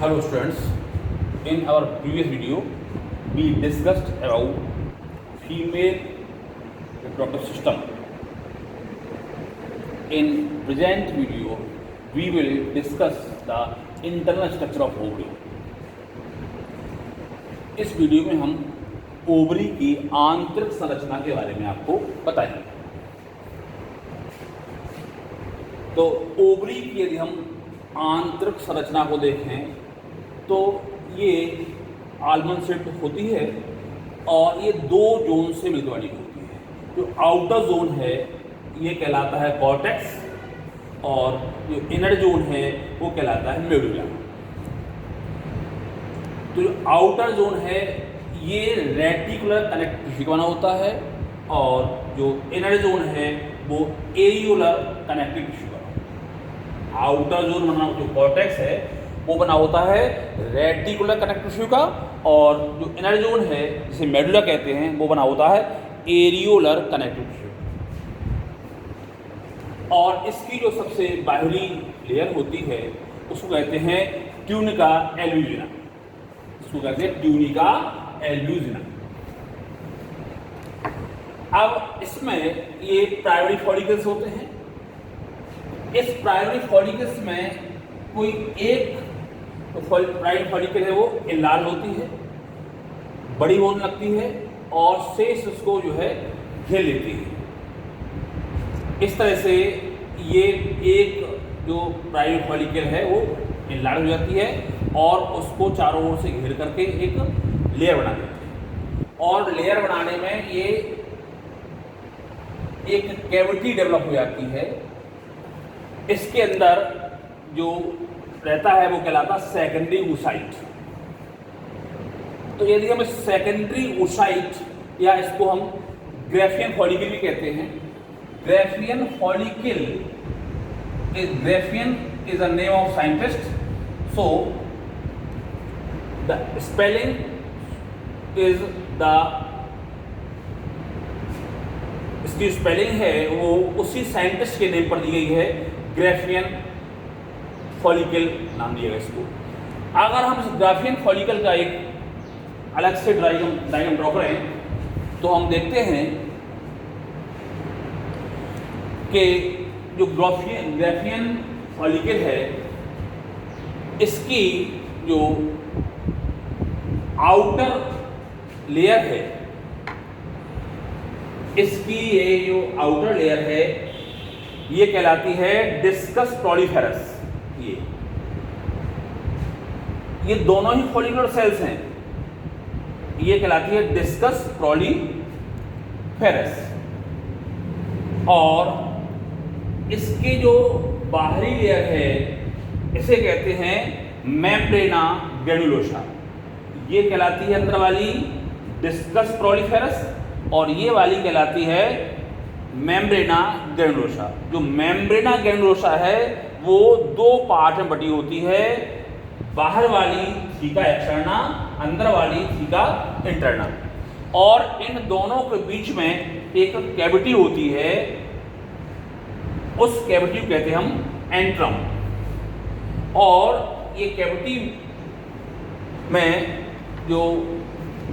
Hello students, in our previous video we discussed about female reproductive system. In present video we will discuss the internal structure of ovary. इस video में हम ovary की आंतरिक संरचना के बारे में आपको बताएंगे। तो ओवरी की यदि हम आंतरिक संरचना को देखें तो ये आलमंड शेप होती है और ये दो जोन से मिलकर बनी होती है। जो आउटर जोन है ये कहलाता है कॉर्टेक्स और जो इनर जोन है वो कहलाता है मेडुला। तो जो आउटर जोन है ये रेटिकुलर कनेक्टिव टिश्यू का बना होता है और जो इनर जोन है वो एरियोलर कनेक्टिव टिश्यू का। आउटर जोन बना जो कॉर्टेक्स है वो बना होता है रेटिकुलर कनेक्टिव टिश्यू का और जो इनर जोन है जिसे मेडुला कहते हैं वो बना होता है एरियोलर कनेक्टिव टिश्यू। और इसकी जो सबसे बाहरी लेयर होती है उसको कहते हैं ट्यूनिका एल्ब्यूजिना। इसको कहते हैं ट्यूनिका एल्ब्यूजिना। अब इसमें ये प्राइमरी फॉलिकल्स होते हैं। इस प्राइमरी फॉलिकल्स में कोई एक तो प्राइमरी फॉलिकल है वो इनलार्ज होती है, बड़ी होने लगती है और शेष उसको जो है घेर लेती है। इस तरह से ये एक जो प्राइमरी फॉलिकल है वो इनलार्ज हो जाती है और उसको चारों ओर से घेर करके एक लेयर बना देती है। और लेयर बनाने में ये एक कैविटी डेवलप हो जाती है। इसके अंदर जो रहता है वो कहलाता है सेकेंडरी oocyte। तो यदि हम सेकेंडरी oocyte या इसको हम ग्राफियन फॉलिकल भी कहते हैं। Graafian follicle Graafian is the name of scientist. So the spelling is the इसकी स्पेलिंग है वो उसी साइंटिस्ट के नेम पर दी गई है, ग्राफियन फॉलिकल नाम दिया गया इसको। अगर हम इस ग्राफियन फॉलिकल का एक अलग से डायग्राम ड्रॉ करें तो हम देखते हैं कि जो ग्राफियन फॉलिकल है इसकी जो आउटर लेयर है इसकी ये जो आउटर लेयर है ये कहलाती है डिस्कस प्रोलिफेरस। ये दोनों ही फॉलिकुलर सेल्स हैं। ये कहलाती है डिस्कस प्रोलिफेरस और इसकी जो बाहरी लेयर है इसे कहते हैं मेम्ब्रेना ग्रैन्युलोसा। ये कहलाती है अंदर वाली डिस्कस प्रोलिफेरस और ये वाली कहलाती है मेम्ब्रेना ग्रैन्युलोसा। जो मेम्ब्रेना ग्रैन्युलोसा है वो दो पार्ट में बटी होती है, बाहर वाली थीका एक्सटर्ना, अंदर वाली थीका इंटरना। और इन दोनों के बीच में एक कैविटी होती है, उस कैविटी को कहते हैं हम एंट्रम। और ये कैविटी में जो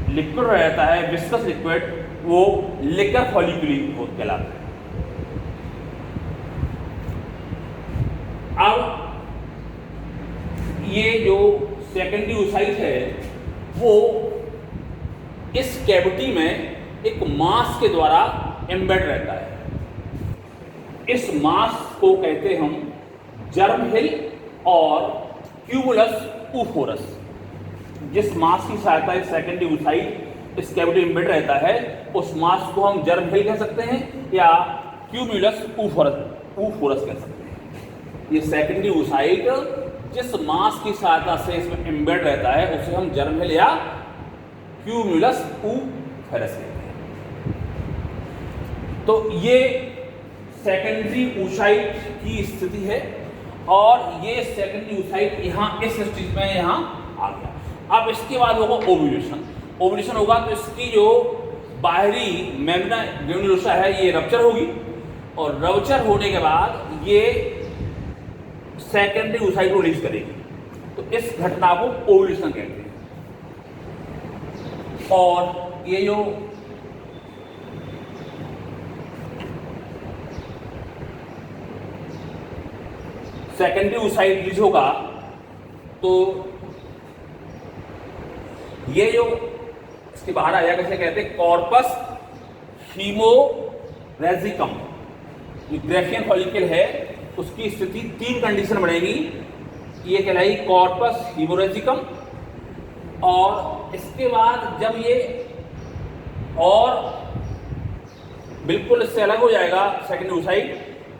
लिक्विड रहता है विस्कस लिक्विड वो लिकर फॉलिकुली कहलाता है। अब ये जो सेकेंडरी oocyte है वो इस कैविटी में एक मास के द्वारा एम्बेड रहता है। इस मास को कहते हैं हम जर्म हिल और क्यूमुलस ऊफोरस। जिस मास की सहायता से सेकेंडरी oocyte इस कैविटी में एम्बेड रहता है उस मास को हम जर्म हिल कह सकते हैं या क्यूमुलस ऊफोरस कह सकते हैं। ये सेकेंडरी oocyte जिस मास की सहायता से इसमें एम्बेड रहता है उसे हम जर्म हिल या क्यूमुलस ऊफोरस कहते हैं। तो ये सेकेंडरी oocyte की स्थिति है और ये सेकेंडरी oocyte यहाँ इस स्थिति में यहाँ आ गया। अब इसके बाद होगा ओव्यूलेशन। ओव्यूलेशन होगा तो इसकी जो बाहरी मेम्ब्रेना ग्रैन्युलोसा है ये रप्चर होगी और रप्चर होने के बाद ये सेकेंडरी oocyte को रिलीज करेगी। तो इस घटना को ओव्यूलेशन कहते हैं। और ये जो सेकेंडरी oocyte रिलीज होगा तो ये जो इसके बाहर आ जाएगा, कैसे कहते हैं, कॉर्पस हीमोरेजिकम। जो ग्रेफियन फॉलिकल है उसकी स्थिति 3 कंडीशन बनेगी। ये कहलाई कॉर्पस हीमोरेजिकम, और इसके बाद जब ये और बिल्कुल इससे अलग हो जाएगा सेकेंडरी oocyte,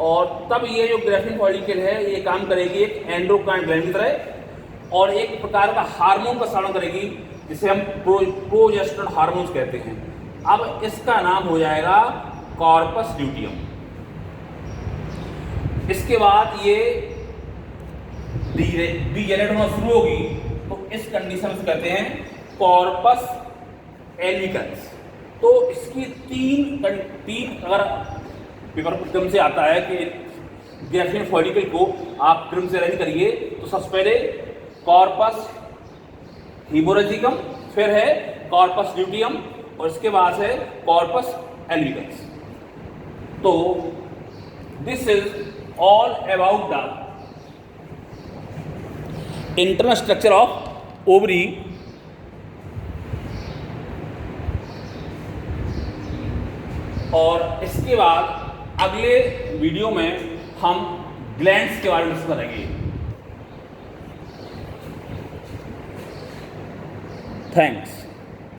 और तब ये जो ग्रेफियन फॉलिकल है ये काम करेगी एक एंडोक्राइन ग्लैंड की तरह, और एक प्रकार का हार्मोन का स्राव करेगी जिसे हम प्रोजेस्टेरोन हार्मोन्स कहते हैं। अब इसका नाम हो जाएगा कॉर्पस ल्यूटियम। इसके बाद ये डीजेनरेट होना शुरू होगी तो इस कंडीशन से कहते हैं कॉर्पस एल्बिकन्स। तो इसकी तीन अगर पेपर क्रम से आता है कि ग्रेफियन फॉलिकल को आप क्रम से अरेंज करिए तो सबसे पहले कॉर्पस हीमोरेजिकम, फिर है कॉर्पस ल्यूटियम, और इसके बाद है कॉर्पस एल्बिकन्स। तो this is all about the internal structure of ovary. और इसके बाद अगले वीडियो में हम ग्लैंड्स के बारे में डिस्कस करेंगे। थैंक्स।